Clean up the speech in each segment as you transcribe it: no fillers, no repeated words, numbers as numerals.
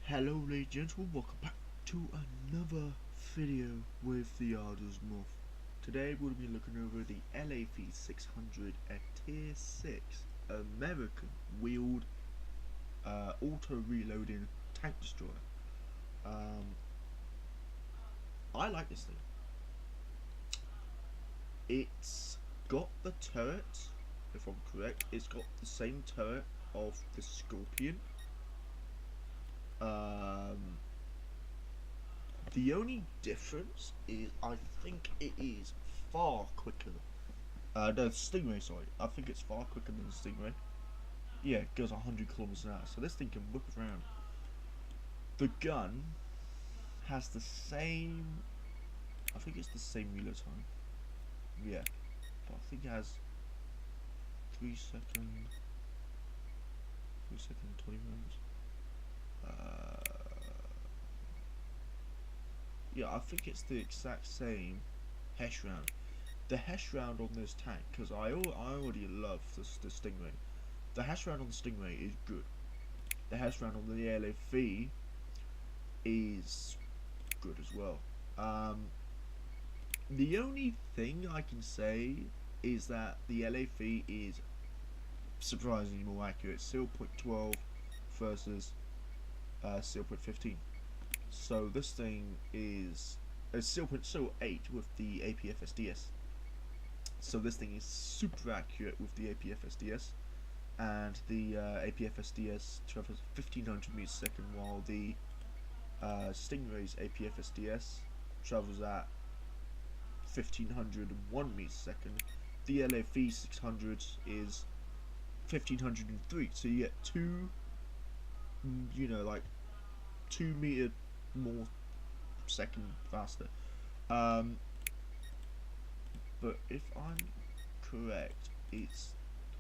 Hello ladies and gentlemen, welcome back to another video with the Arders Moth. Today we'll be looking over the LAV 600 at Tier 6 American wheeled auto reloading tank destroyer. I like this thing. It's got the turret, if I'm correct, it's got the same turret of the Scorpion. The only difference is I think it is far quicker. The Stingray, sorry. I think it's far quicker than the Stingray. Yeah, it goes 100 kilometers an hour, so this thing can whip around. The gun has the same. I think it's the same reload time. Yeah, but I think it has 3 seconds. 3 seconds, 20 rounds. Yeah, I think it's the exact same Hesh round. The Hesh round on this tank, because I already love the Stingray. The Hesh round on the Stingray is good. The Hesh round on the LAV is good as well. The only thing I can say is that the LAV is surprisingly more accurate. 0.12 versus 0.15. So this thing is 0.08 with the APFSDS. So this thing is super accurate with the APFSDS, and the APFSDS travels 1500 meters a second, while the Stingray's APFSDS travels at 1501 meters a second. The LAV 600 is 1503. So you get 2 meter more second faster. But if I'm correct, it's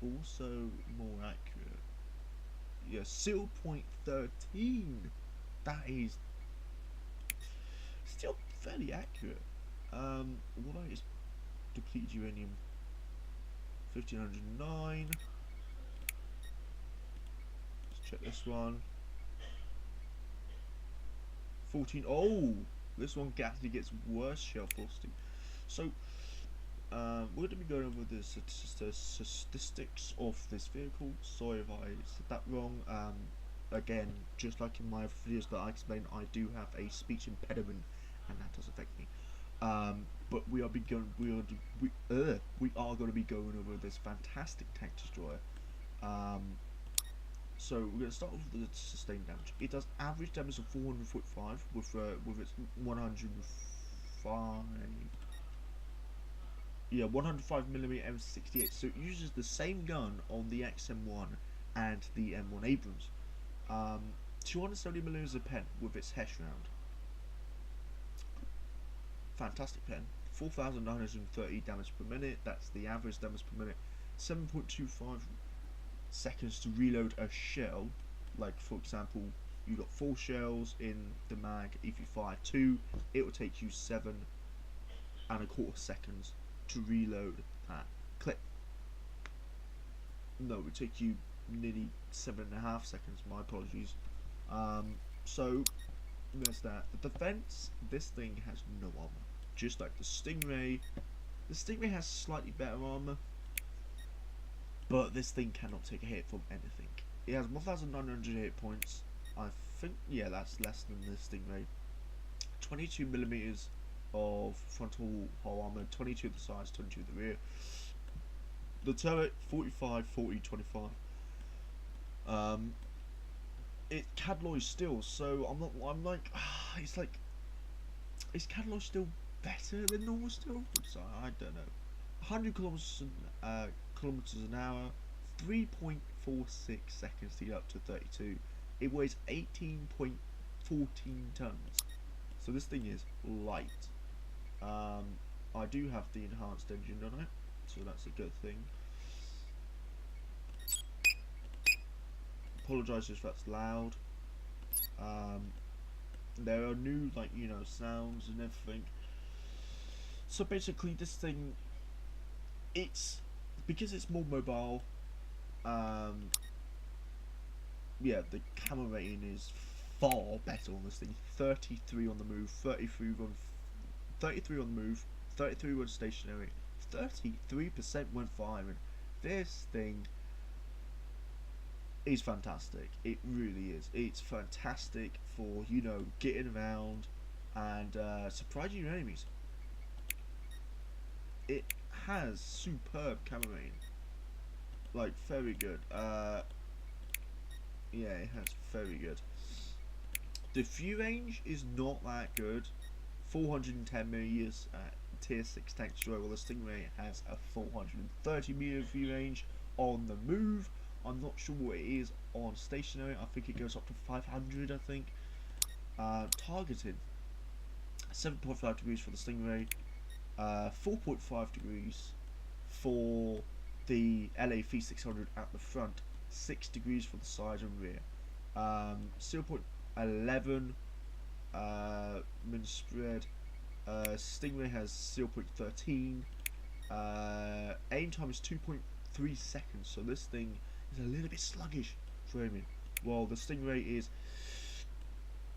also more accurate. Yeah, 0.13. That is still fairly accurate. What is depleted uranium? 1509. Let's check this one. 14. Oh, this one actually gets worse shell frosting. So, we're going to be going over the statistics of this vehicle. Sorry if I said that wrong. Again, just like in my videos that I explained, I do have a speech impediment, and that does affect me. But we are going to be going over this fantastic tank destroyer. So we're going to start off with the sustained damage. It does average damage of 445 with its 105mm M60. So it uses the same gun on the XM1 and the M1 Abrams. 270mm a pen with its Hesh round. Fantastic pen. 4,930 damage per minute. That's the average damage per minute. 7.25 seconds to reload a shell. Like, for example, you got 4 shells in the mag. If you fire 2, it will take you 7.25 seconds to reload that clip. No, it would take you nearly 7.5 seconds. My apologies. So there's that. The defense, this thing has no armor, just like the Stingray. The Stingray has slightly better armor, but this thing cannot take a hit from anything. It has 1,900 hit points. I think, yeah, that's less than the Stingray. 22mm of frontal hull armor, 22 at the sides, 22 at the rear. The turret 45, 40, 25. It Cadloy still, so I'm like, is Cadloy still better than normal still? So I don't know. 100 kilometers an hour, 3.46 seconds to get up to 32. It weighs 18.14 tons. So this thing is light. I do have the enhanced engine on it, so that's a good thing. Apologise if that's loud. There are new, sounds and everything. So basically, this thing, because it's more mobile. Yeah, the camera rating is far better on this thing. 33 on the move, 33 on the move, 33 when stationary, 33% when firing. This thing is fantastic. It really is. It's fantastic for, you know, getting around and surprising your enemies. It has superb camera range. Like, very good. Yeah, it has very good. The view range is not that good. 410 meters at tier 6 tank destroyer, while the Stingray has a 430 meter view range on the move. I'm not sure what it is on stationary. I think it goes up to 500, I think. Targeting 7.5 degrees for the Stingray, 4.5 degrees for the LAV 600 at the front, 6 degrees for the side and rear, 0.11 min spread. Stingray has 0.13. Aim time is 2.3 seconds, so this thing is a little bit sluggish for aiming, while the Stingray is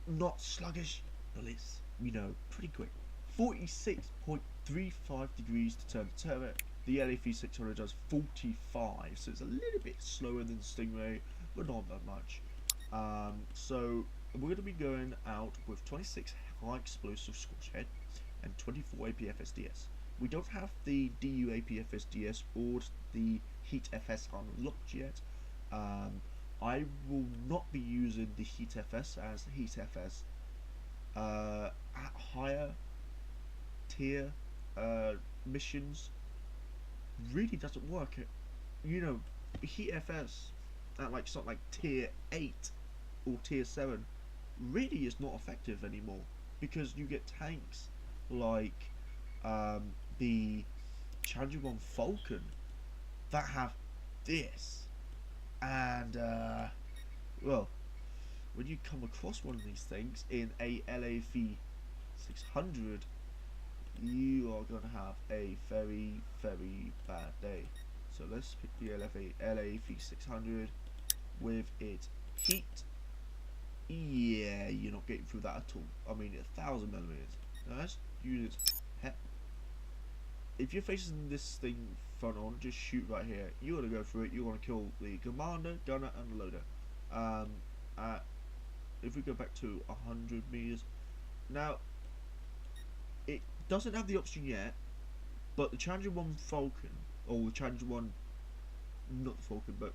not sluggish, but it's, you know, pretty quick. 46.35 degrees to turn the turret. The LAV 600 does 45, so it's a little bit slower than the Stingray, but not that much. So we're going to be going out with 26 high explosive scorch head and 24 APF SDS. We don't have the DU APF SDS or the Heat FS unlocked yet. I will not be using the Heat FS, as the Heat FS at higher tier missions really doesn't work. You know, Heat FS at like something like tier 8 or tier 7 really is not effective anymore, because you get tanks like the Challenger 1 Falcon that have this, and well, when you come across one of these things in a LAV 600, you are going to have a very, very bad day. So let's pick the LAV 600 with its heat. Yeah, you're not getting through that at all. I mean, 1,000 millimeters. Now let's use it. If you're facing this thing front on, just shoot right here. You're going to go through it. You're going to kill the commander, gunner, and loader. If we go back to 100 meters. Now, it doesn't have the option yet, but the Challenger 1 Falcon, or the Challenger 1, not the Falcon, but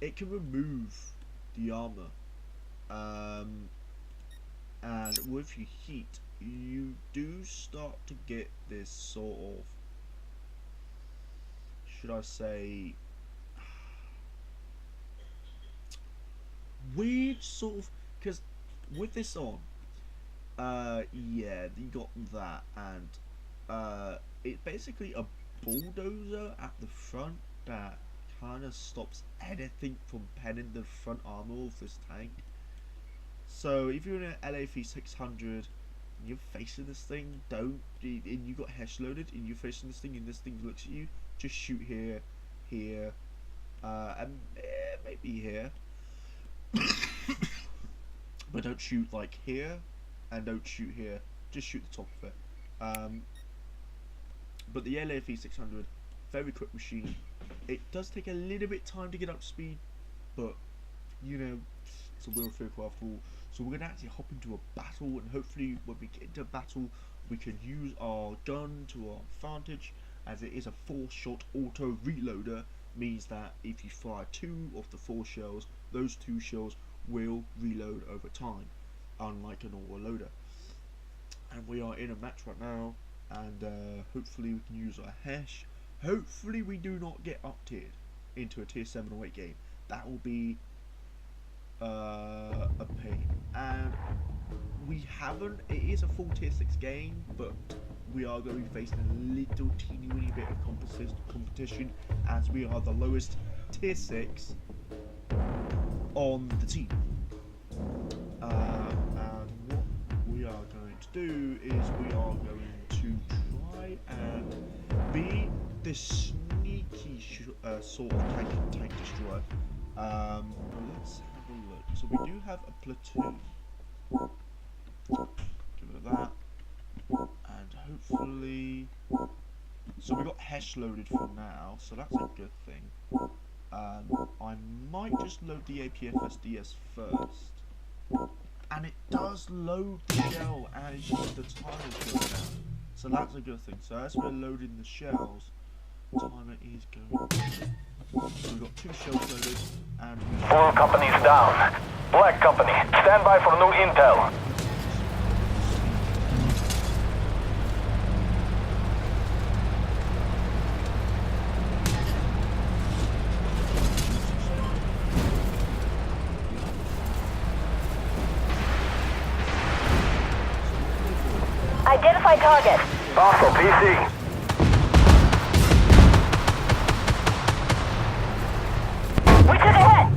it can remove the armor. And with your heat, you do start to get this sort of, should I say, weird sort of, because with this on, yeah, you got that, and it's basically a bulldozer at the front that kind of stops anything from penning the front armor of this tank. So if you're in an LAV 600 and you're facing this thing, and you got Hesh loaded and you're facing this thing and this thing looks at you, just shoot here, here, and maybe here. But don't shoot like here, and don't shoot here, just shoot the top of it. But the LAV 600, very quick machine. It does take a little bit time to get up to speed, but you know, it's a wheel vehicle after all. So we're going to actually hop into a battle, and hopefully when we get into a battle we can use our gun to our advantage, as it is a 4-shot auto reloader. Means that if you fire 2 of the 4 shells, those 2 shells will reload over time, unlike an auto loader. And we are in a match right now, and hopefully we can use our Hesh. Hopefully we do not get up tiered into a tier 7 or 8 game. That will be a pain. And we haven't, it is a full tier 6 game, but we are going to be facing a little teeny weeny bit of competition, as we are the lowest tier 6 on the team. And what we are going to do is we are going to try and be the sneaky sort of tank destroyer. Let's have a look So we do have a platoon. Give it that. And hopefully... So we got Hesh loaded for now, so that's a good thing. I might just load the APFSDS first. And it does load the shell as the timer's going down. So that's a good thing. So as we're loading the shells, timer is going down. So we've got 2 shells loaded and All companies down. Black Company, stand by for new intel. Identify target. Hostile PC. We took a hit.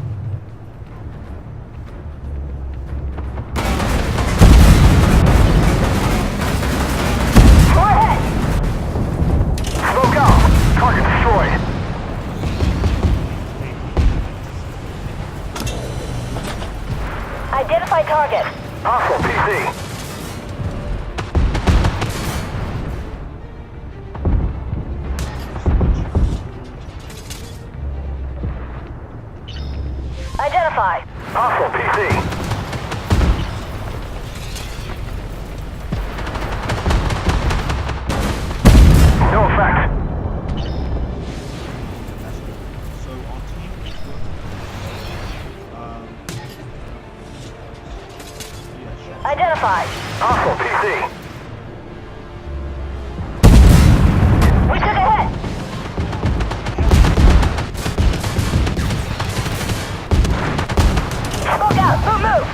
We're ahead. Smoke out. Target destroyed. Identify target. Hostile PC. Identify. Hostile PC. No effect. so our team is yeah, sure. Identify. Hostile PC. We took a hit. Smoke out. Move.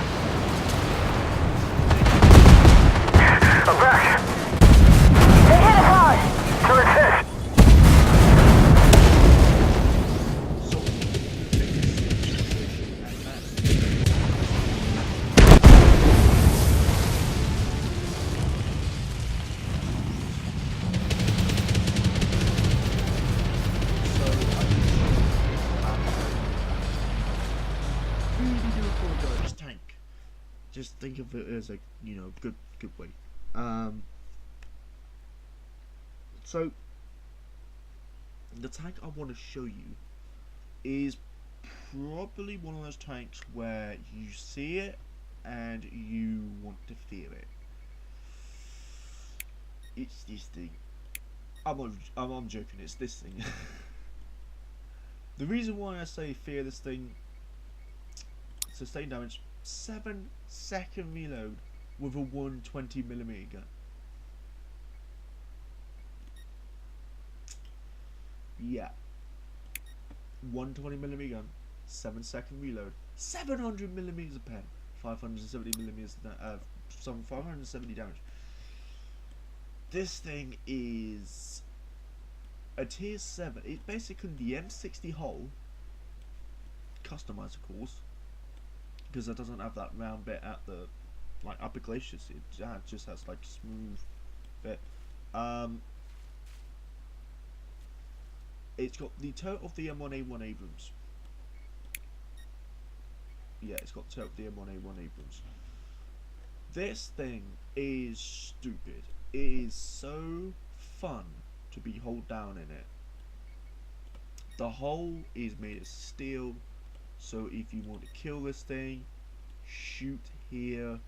I'm back. They hit us hard. Turret hit. So and that's so I really do apologize, tank. Just think of it as a good way. So the tank I want to show you is probably one of those tanks where you see it and you want to fear it. It's this thing. I'm joking. It's this thing. The reason why I say fear this thing: sustained damage, 7-second reload with a 120mm gun. Yeah. 120mm gun, 7-second reload, 700mm a pen, 570mm, some 570 damage. This thing is a tier 7. It's basically the M60 hull, customized of course, because it doesn't have that round bit at the upper glaciers. It just has like smooth bit. It's got the turret of the M1A1 Abrams. Yeah, it's got the turret of the M1A1 Abrams. This thing is stupid. It is so fun to be holed down in it. The hull is made of steel, so if you want to kill this thing, shoot here.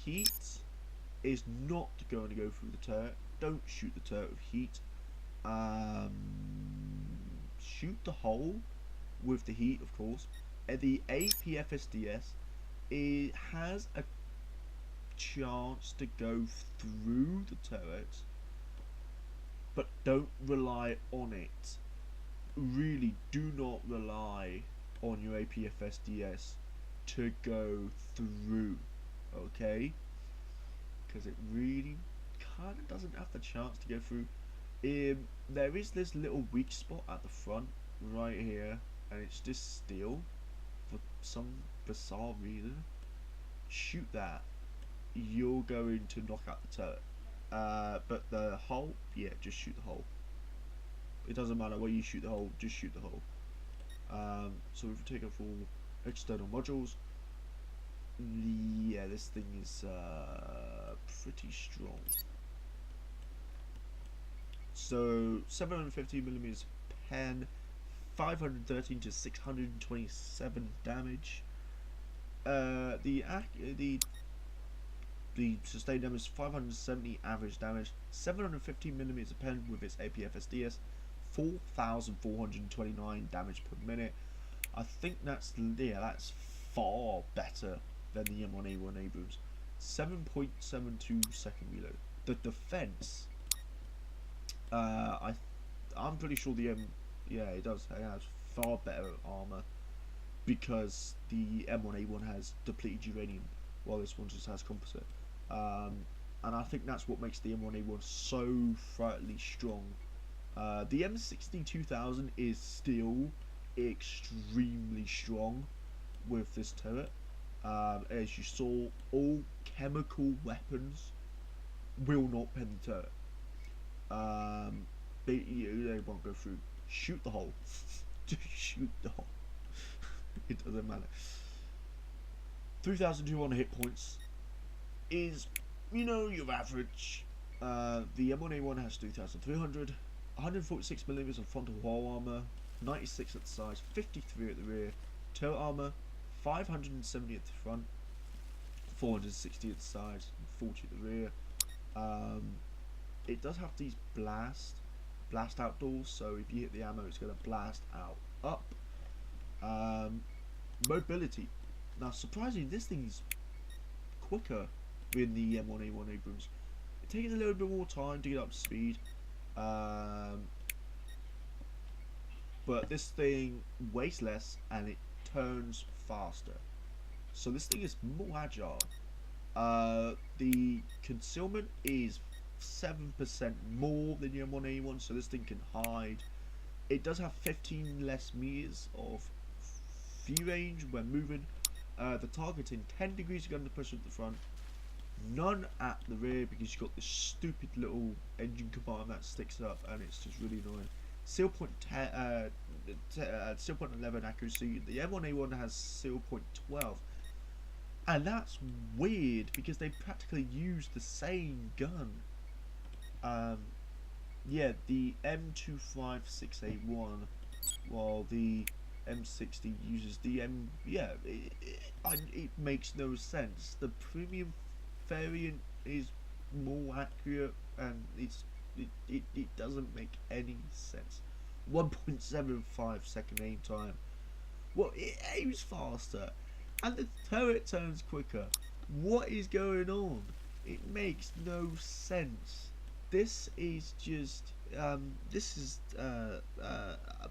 Heat is not going to go through the turret. Don't shoot the turret with heat. Shoot the hole with the heat, of course. The APFSDS, it has a chance to go through the turret, but don't rely on it. Really do not rely on your APFSDS to go through, okay? Because it really kind of doesn't have the chance to go through. There is this little weak spot at the front right here, and it's just steel for some bizarre reason. Shoot that, you're going to knock out the turret. But the hull, yeah, just shoot the hull. It doesn't matter where you shoot the hole, just shoot the hole. So we've taken full external modules. Yeah, this thing is pretty strong. So 750mm pen, 513 to 627 damage. The sustained damage is 570 average damage. 750mm pen with its APFSDS, 4,429 damage per minute. I think that's far better than the M1A1 Abrams. 7.72 second reload. The defense, I'm pretty sure the it has far better armor because the M1A1 has depleted uranium while this one just has composite. And I think that's what makes the M1A1 so frightfully strong. The M60-2000 is still extremely strong with this turret. As you saw, all chemical weapons will not pen the turret. They won't go through. Shoot the hole. Just shoot the hole. It doesn't matter. 3,200 hit points is, your average. The M1A1 has 3,300, 146mm of frontal hull armor, 96 at the sides, 53 at the rear. Turret armor, 570 at the front, 460 at the sides, and 40 at the rear. It does have these blast out doors, so if you hit the ammo, it's going to blast out up. Mobility. Now, surprisingly, this thing's quicker than the M1A1 Abrams. It takes a little bit more time to get up to speed, but this thing weighs less and it turns faster. So this thing is more agile. The concealment is 7% more than the M1A1, so this thing can hide. It does have 15 less meters of view range when moving. The targeting 10 degrees of gun pressure at the front, none at the rear because you've got this stupid little engine command that sticks up and it's just really annoying. Seal point 11 accuracy. The M1A1 has seal point 12, and that's weird because they practically use the same gun. Yeah, the M256A1, while the M60 uses the it makes no sense. The premium variant is more accurate, and it doesn't make any sense. 1.75 second aim time. Well, it aims faster, and the turret turns quicker. What is going on? It makes no sense. This is just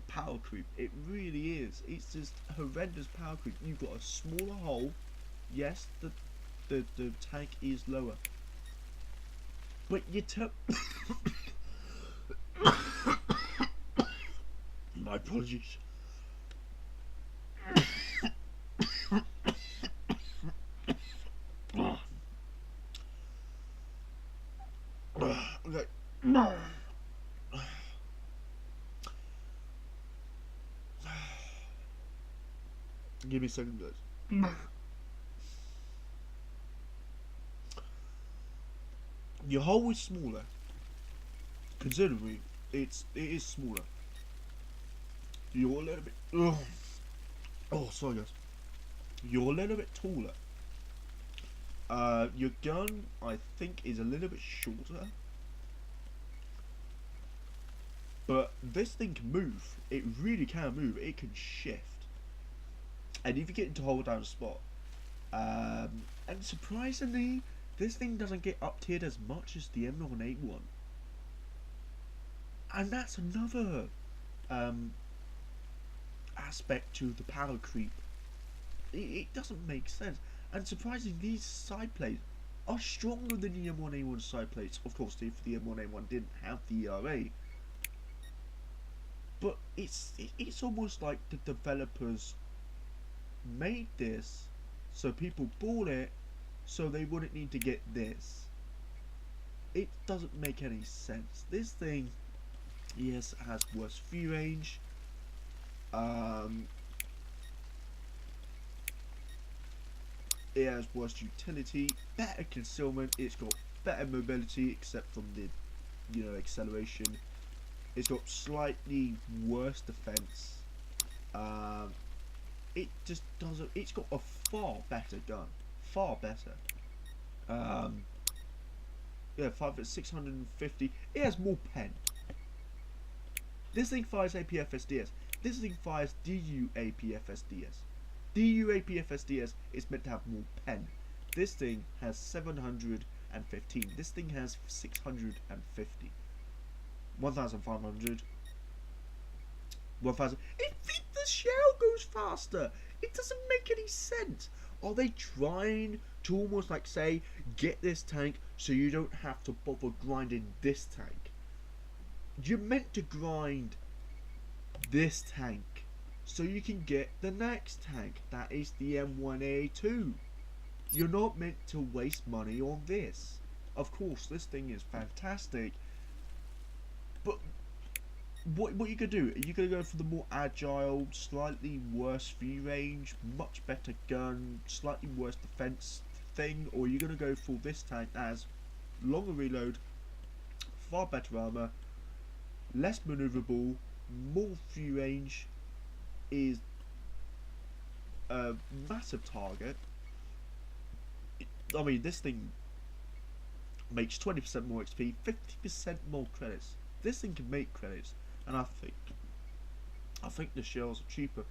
power creep. It really is. It's just horrendous power creep. You've got a smaller hole. Yes, the tank is lower, but you my apologies. Okay. Give me a second, guys. Your hole is smaller. Considerably, it is smaller. You're a little bit. Oh, sorry, guys. You're a little bit taller. Your gun, I think, is a little bit shorter. But this thing can move. It really can move. It can shift. And if you get into hold down a spot, and surprisingly, this thing doesn't get up tiered as much as the M1A1. And that's another aspect to the power creep. It doesn't make sense. And surprisingly, these side plates are stronger than the M1A1 side plates. Of course, if the M1A1 didn't have the ERA. But it's almost like the developers made this so people bought it so they wouldn't need to get this. It doesn't make any sense. This thing, yes, it has worse view range. It has worse utility, better concealment. It's got better mobility, except from the, acceleration. It's got slightly worse defense. It just doesn't. It's got a far better gun, far better. Yeah, 650. It has more pen. This thing fires APFSDS. This thing fires DU APFSDS. DU APFSDS is meant to have more pen. This thing has 715. This thing has 650. 1,500. 1,000. The shell goes faster. It doesn't make any sense. Are they trying to almost like say, get this tank so you don't have to bother grinding this tank? You're meant to grind this tank so you can get the next tank. That is the M1A2. You're not meant to waste money on this. Of course, this thing is fantastic, but what you gonna do? Are you gonna go for the more agile, slightly worse view range, much better gun, slightly worse defense thing, or are you gonna go for this tank that has longer reload, far better armor, less maneuverable, more view range, is a massive target? I mean, this thing makes 20% more XP, 50% more credits. This thing can make credits, and I think the shells are cheaper.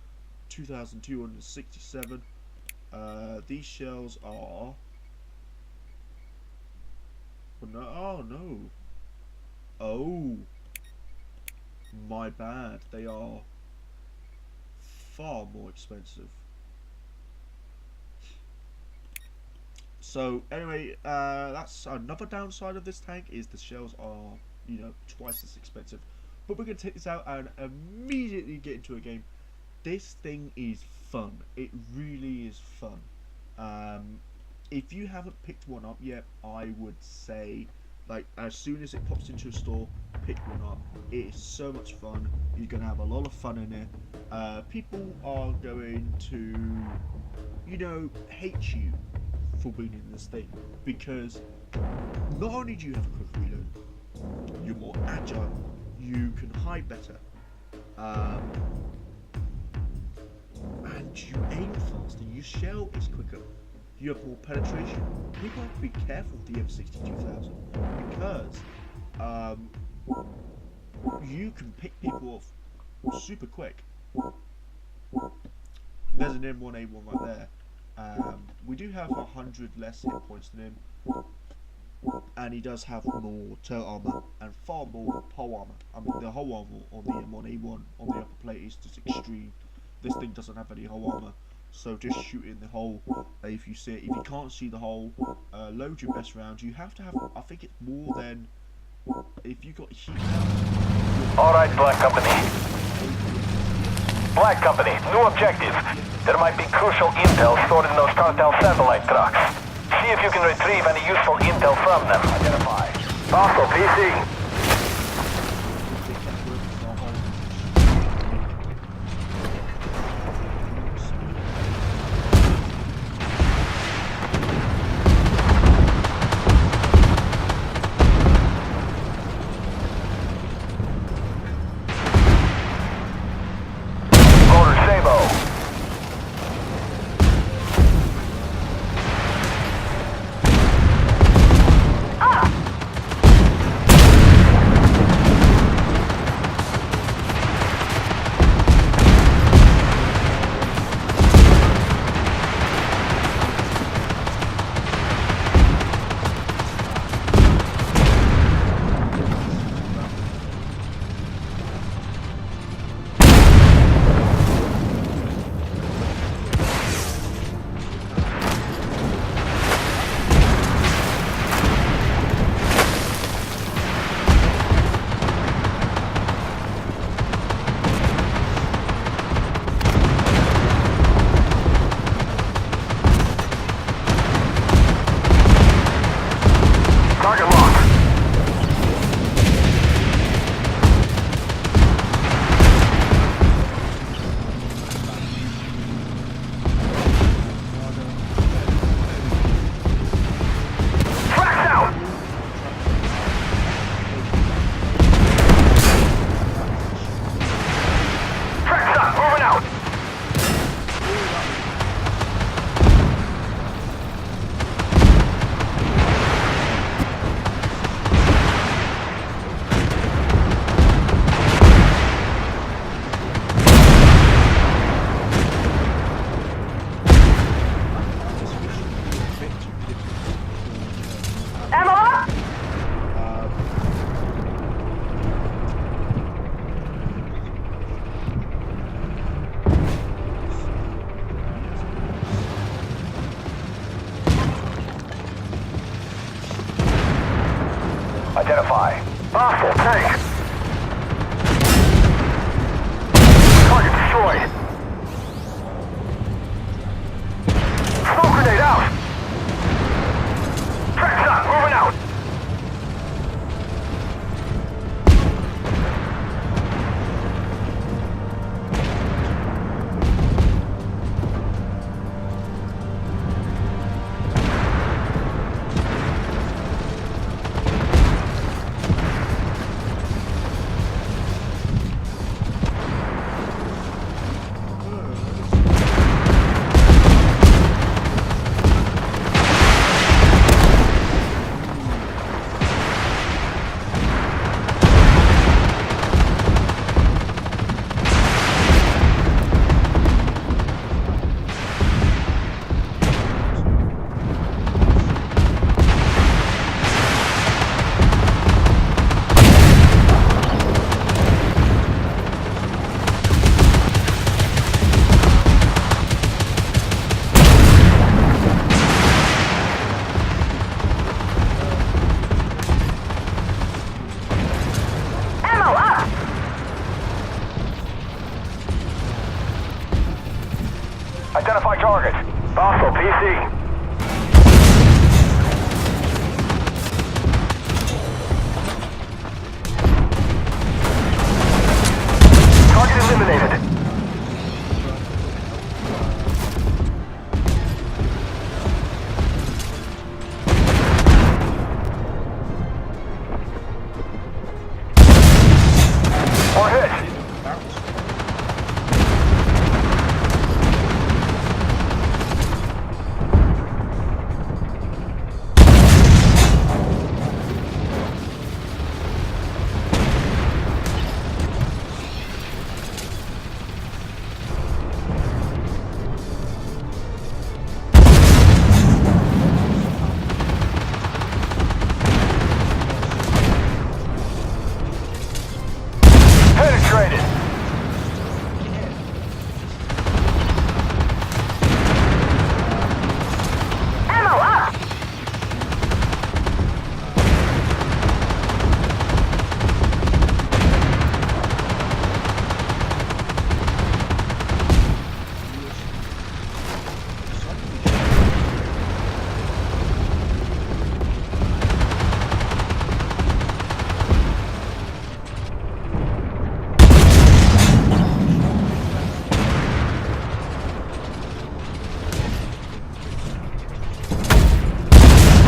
2,267. These shells are. Oh no! Oh, my bad. They are far more expensive. So anyway, that's another downside of this tank, is the shells are, twice as expensive. But we're going to take this out and immediately get into a game. This thing is fun. It really is fun. If you haven't picked one up yet, I would say, like, as soon as it pops into a store, pick one up. It is so much fun. You're going to have a lot of fun in it. People are going to, hate you for being in this thing, because not only do you have a quick reload, you're more agile, you can hide better, and you aim faster, your shell is quicker, you have more penetration. People have to be careful with the M60-2000 because you can pick people off super quick. There's an M1A1 right there. We do have 100 less hit points than him, and he does have more tail armor and far more pole armor. I mean, the whole armor on the M1A1 on the upper plate is just extreme. This thing doesn't have any whole armor, so just shoot in the hole if you see it. If you can't see the hole, load your best round. You have to have, I think it's more than, if you got heat. Alright, Black Company. Black Company, new objective. There might be crucial intel stored in those cartel satellite trucks. See if you can retrieve any useful intel from them. Identify. Hostile PC. Identify. Hostile tank. Target destroyed. Smoke grenade out. Tracks up. Moving out. Ammo up! Identify target. Hostile PC. Target eliminated. Or hit. Penetrated. Ammo up!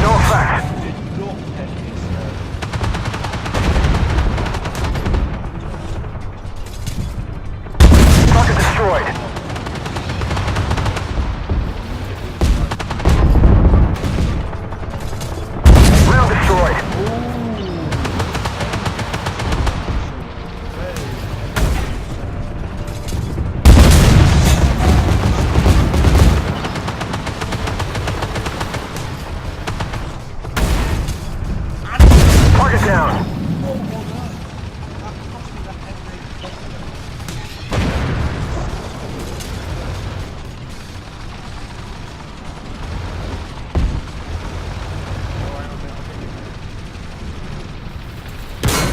No effect. Target destroyed. Round destroyed. Target down.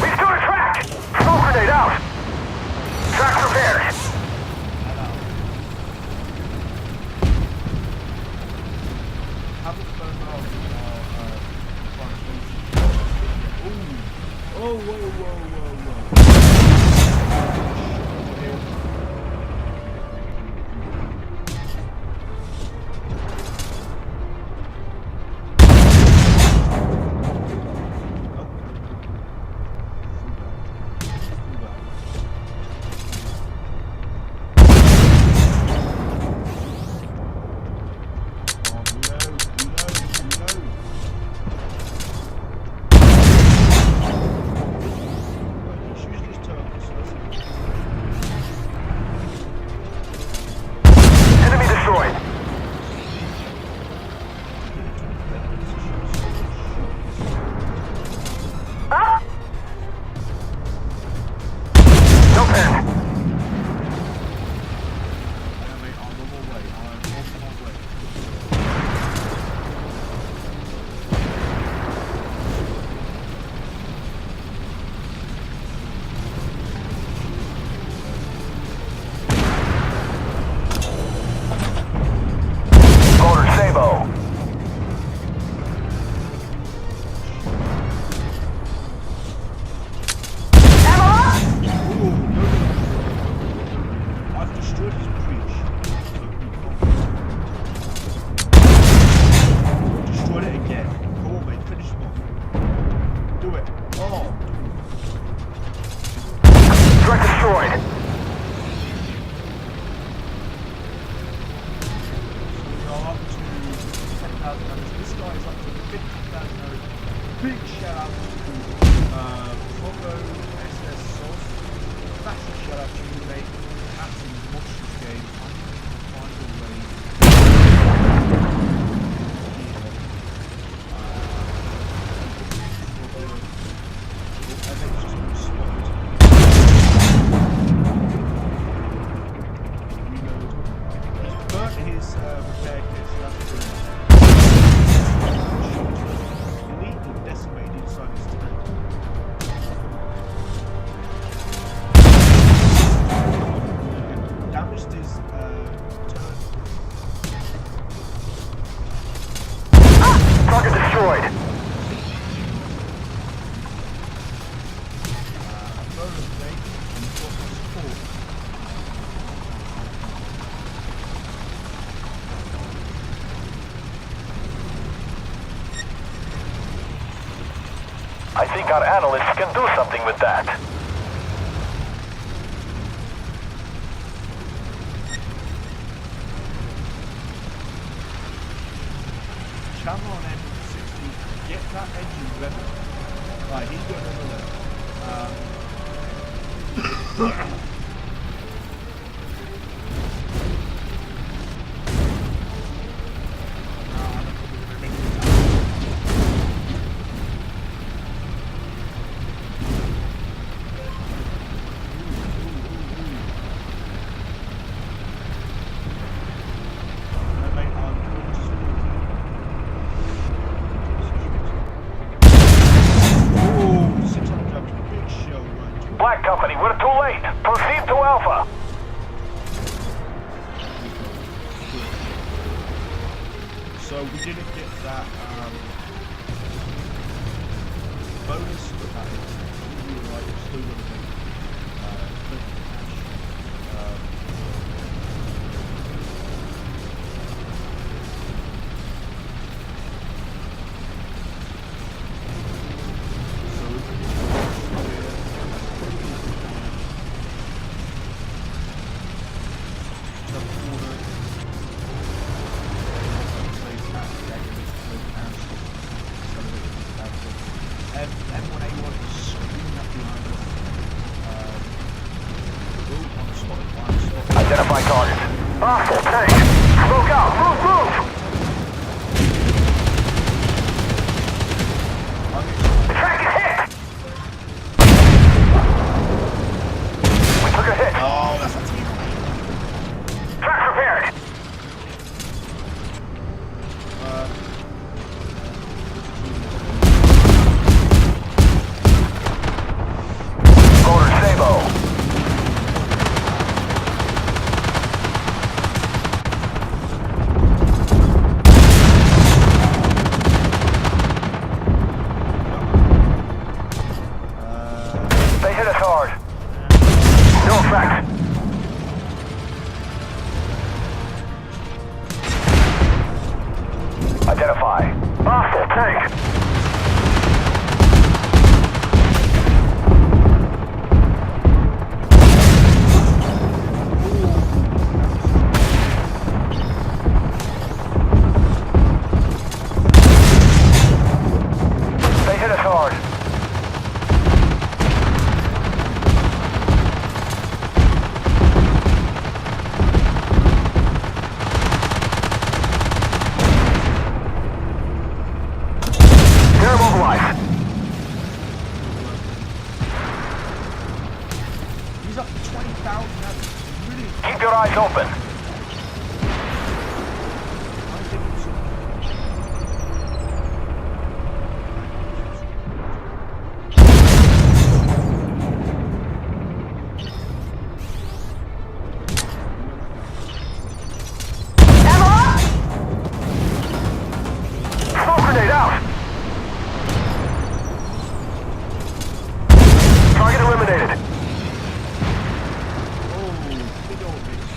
We stood a track. Smoke grenade out. Track repaired. Oh, whoa, whoa, whoa, whoa. damage. This guy is up to 50,000 damage. Big shout out to Provo SS Sauce. Massive shout out to you, mate. Absolutely monstrous game. I can find a way. And then it's just been spotted. Reload. He's burnt his repair kit, so that's good. Elite or decimated inside his tank. Damaged his turret. Target destroyed. Bonus mate, you've got the support. I think our analysts can do something with that. Channel on M60, get that engine ready. Right, he's got another level. Black Company, we're too late. Proceed to Alpha. So we didn't get that bonus, but that is really right. We're still going to make plenty of cash. M1A1 is screaming up behind us. On the spot, Identify target. Hostile tank. Smoke out. Move, move. The tank is hit. We took a hit. Oh, that's a team. Track repaired. Motor Sabo. They hit us hard. No effect. Identify. Hostile tank. They hit us hard. They're mobilized. He's up to 20,000 damage. Really? Keep your eyes open. I think it's Ammo up! Smoke grenade out. Target eliminated. big old bitch.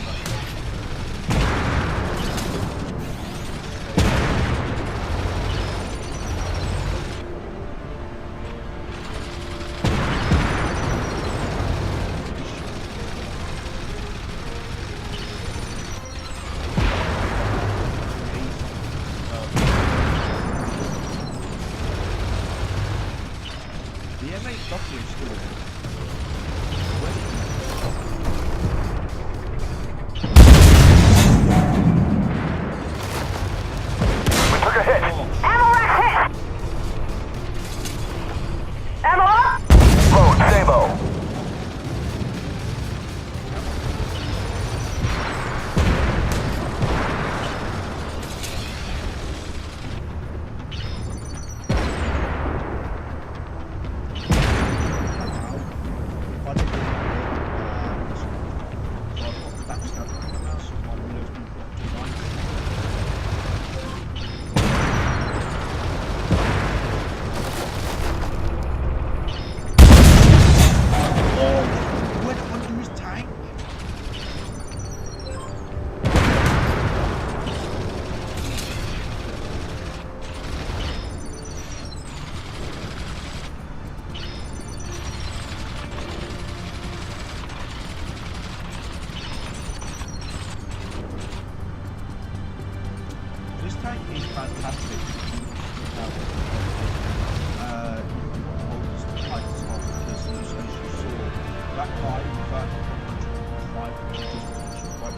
main buckler is still in. We took a hit. Ammo rack hit! Ammo up! Load, Sabo. This tank is fantastic. That guy, in fact, 105 just right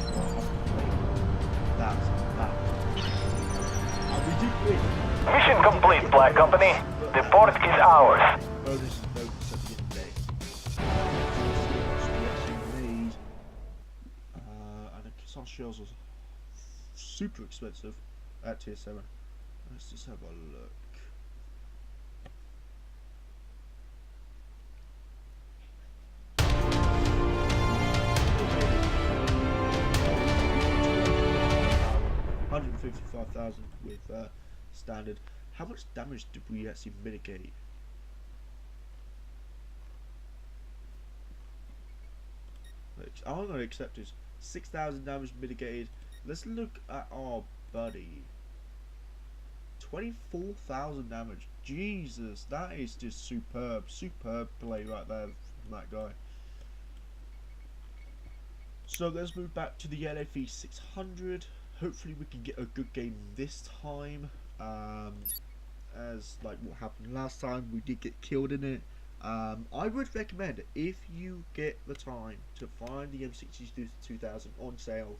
that's that. And we did win. Mission complete, Black Company. The port is ours. Bonus at the end of the day. Made, and the Kassan shells was super expensive at tier 7. Let's just have a look. $155,000 with standard. How much damage did we actually mitigate? I'm going to accept is 6,000 damage mitigated. Let's look at our buddy. 24,000 damage. Jesus, that is just superb. Superb play right there from that guy. So let's move back to the LAV 600. Hopefully we can get a good game this time. As like what happened last time, we did get killed in it. I would recommend, if you get the time to find the M60-2000 on sale,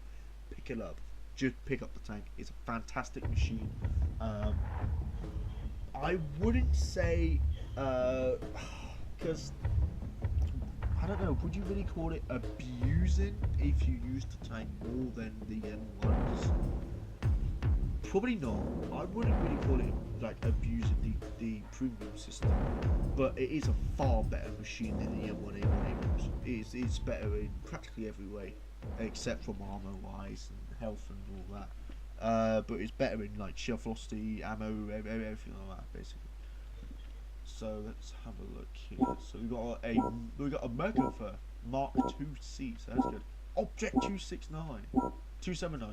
pick it up. Just pick up the tank. It's a fantastic machine. I wouldn't say, because I don't know, would you really call it abusing if you used the tank more than the M1s? Probably not. I wouldn't really call it like abusing the premium system, but it is a far better machine than the M1 Abrams. It's better in practically every way, except from armor wise and health and all that. But it's better in like shell velocity, ammo, everything like that basically. So let's have a look here. So we got a Mercoffer Mark II C. So that's good. Object 279,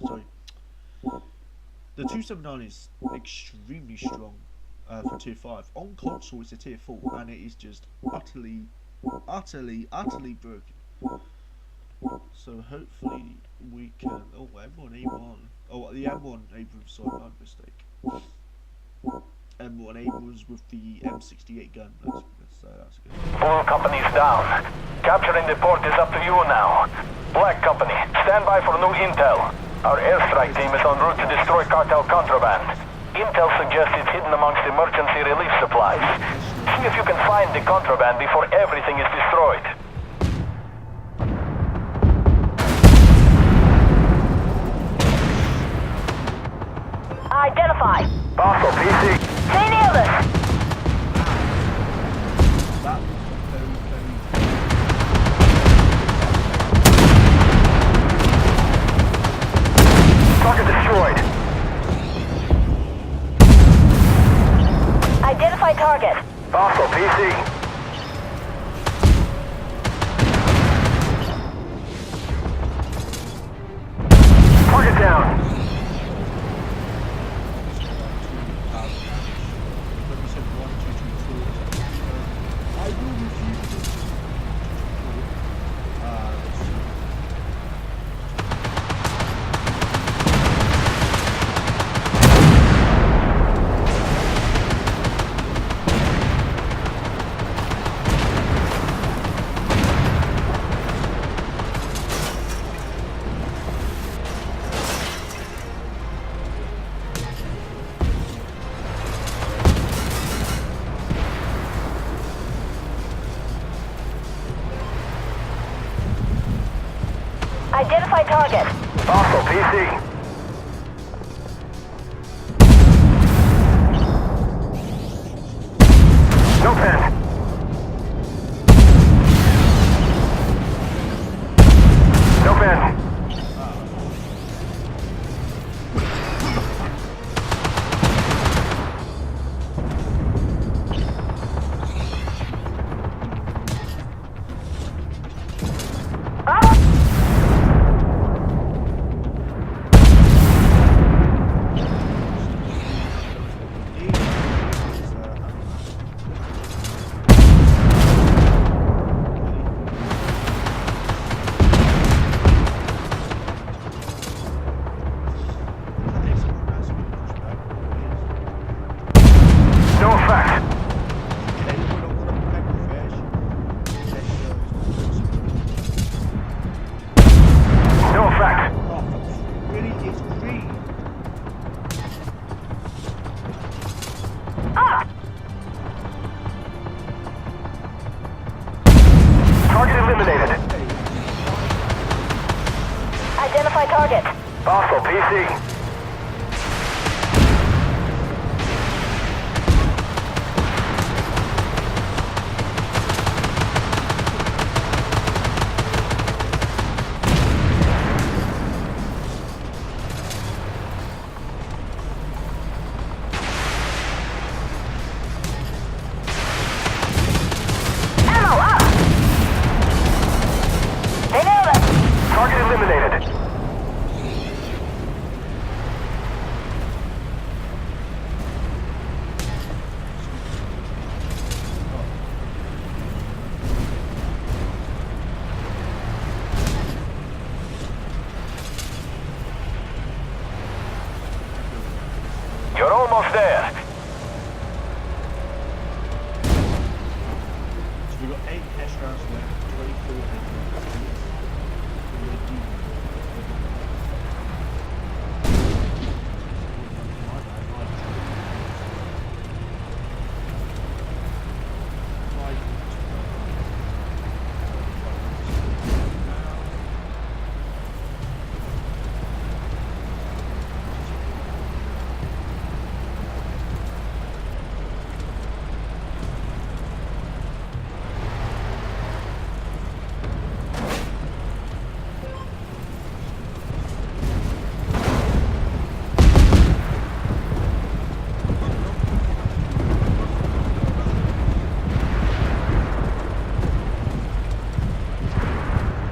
sorry. The 279 is extremely strong for tier 5. On console it's a tier 4 and it is just utterly broken. So hopefully we can... Oh, M1A1. Oh, the M1 Abrams, sorry, my mistake. M1 Abrams with the M68 gun. That's good. All companies down. Capturing the port is up to you now. Black Company, stand by for new intel. Our airstrike team is en route to destroy cartel contraband. Intel suggests it's hidden amongst emergency relief supplies. See if you can find the contraband before everything is destroyed. Identify. Hostile PC. Stay near this. Target destroyed. Identify target. Hostile PC. Target down. I will refuse this. Identify target. Hostile PC. No pen. No pen. No effect. No effect. Really is green. Up! Target eliminated. Identify target. Hostile PC. Ammo up! They nailed us! Target eliminated. You're almost there. So we've got 8 cash rounds left, 24 headrounds.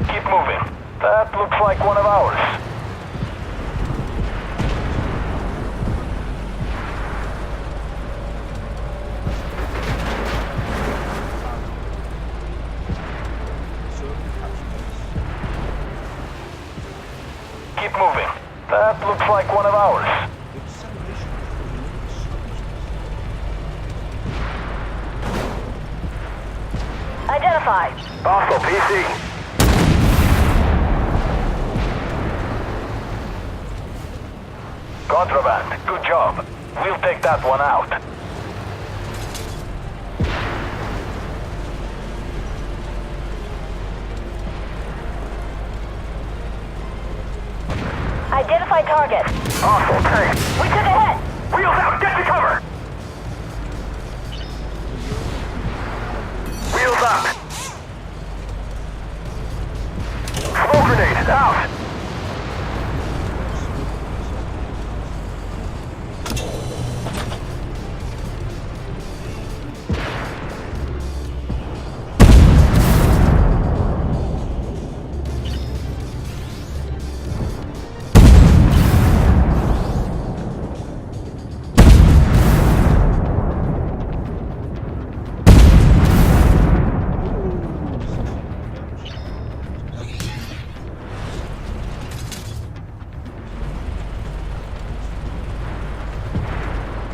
Keep moving. That looks like one of ours. Keep moving. That looks like one of ours. Identify. Hostile PC. Contraband. Good job. We'll take that one out. Identify target. Hostile tank. We took a hit. Wheels out. Get to cover. Wheels up. Smoke grenade. Out.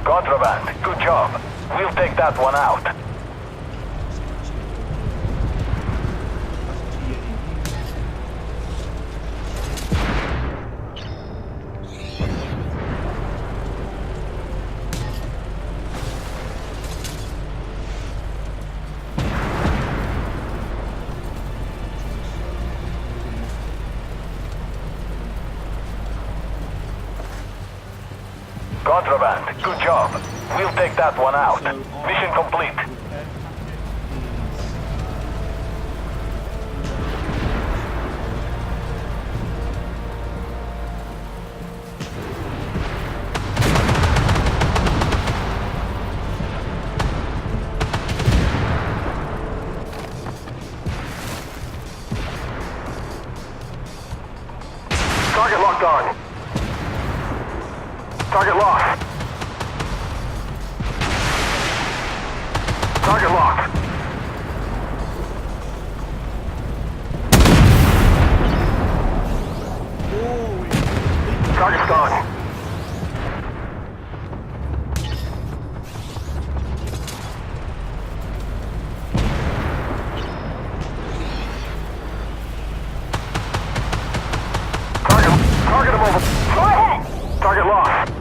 Contraband. Good job. We'll take that one out. contraband. Good job. We'll take that one out. So, Mission complete. repair Target locked on. Target locked. Target locked. Target's gone. Target him over. Go ahead! Target lost.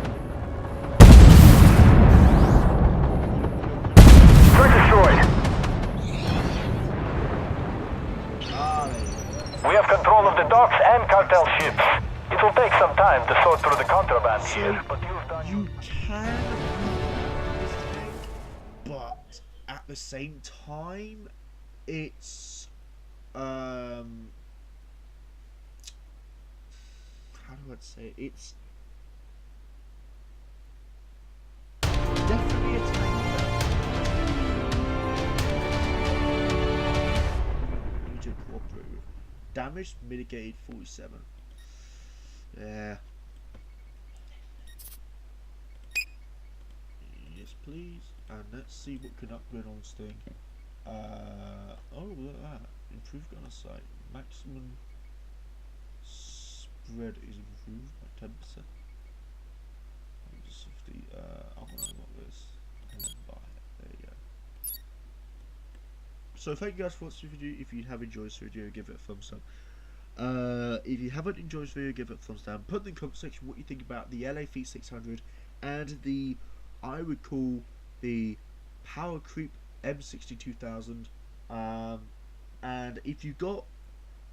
Threat destroyed. We have control of the docks and cartel ships. It will take some time to sort through the contraband here, but you've done... you can use this tank, but at the same time, it's how do I say it? It's definitely a tank that you need to cooperate with. Damage mitigated 47. Yeah. Yes, please. And let's see what can upgrade on this thing. Oh, look at that. Improved gun sight. Maximum spread is improved by 10%. 150. I'm gonna unlock this and then buy it. There you go. So thank you guys for watching the video. If you have enjoyed this video, give it a thumbs up. If you haven't enjoyed this video, give it a thumbs down. Put in the comment section what you think about the LAV 600 and the, I would call, the Power Creep M60-2000. And if you got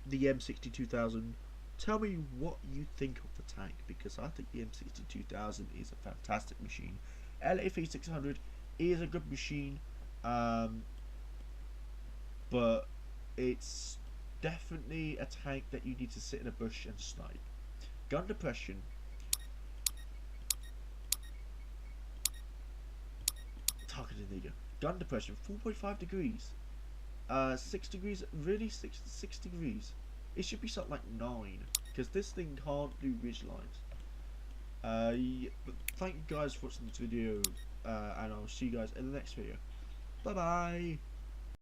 the M60-2000, tell me what you think of the tank, because I think the M60-2000 is a fantastic machine. LAV 600 is a good machine, but it's definitely a tank that you need to sit in a bush and snipe. Gun depression. Targeting nigger. Gun depression 4.5 degrees. 6 degrees, really? 6 degrees. It should be something like 9, because this thing can't do ridge lines. Yeah, but thank you guys for watching this video, and I'll see you guys in the next video. Bye bye.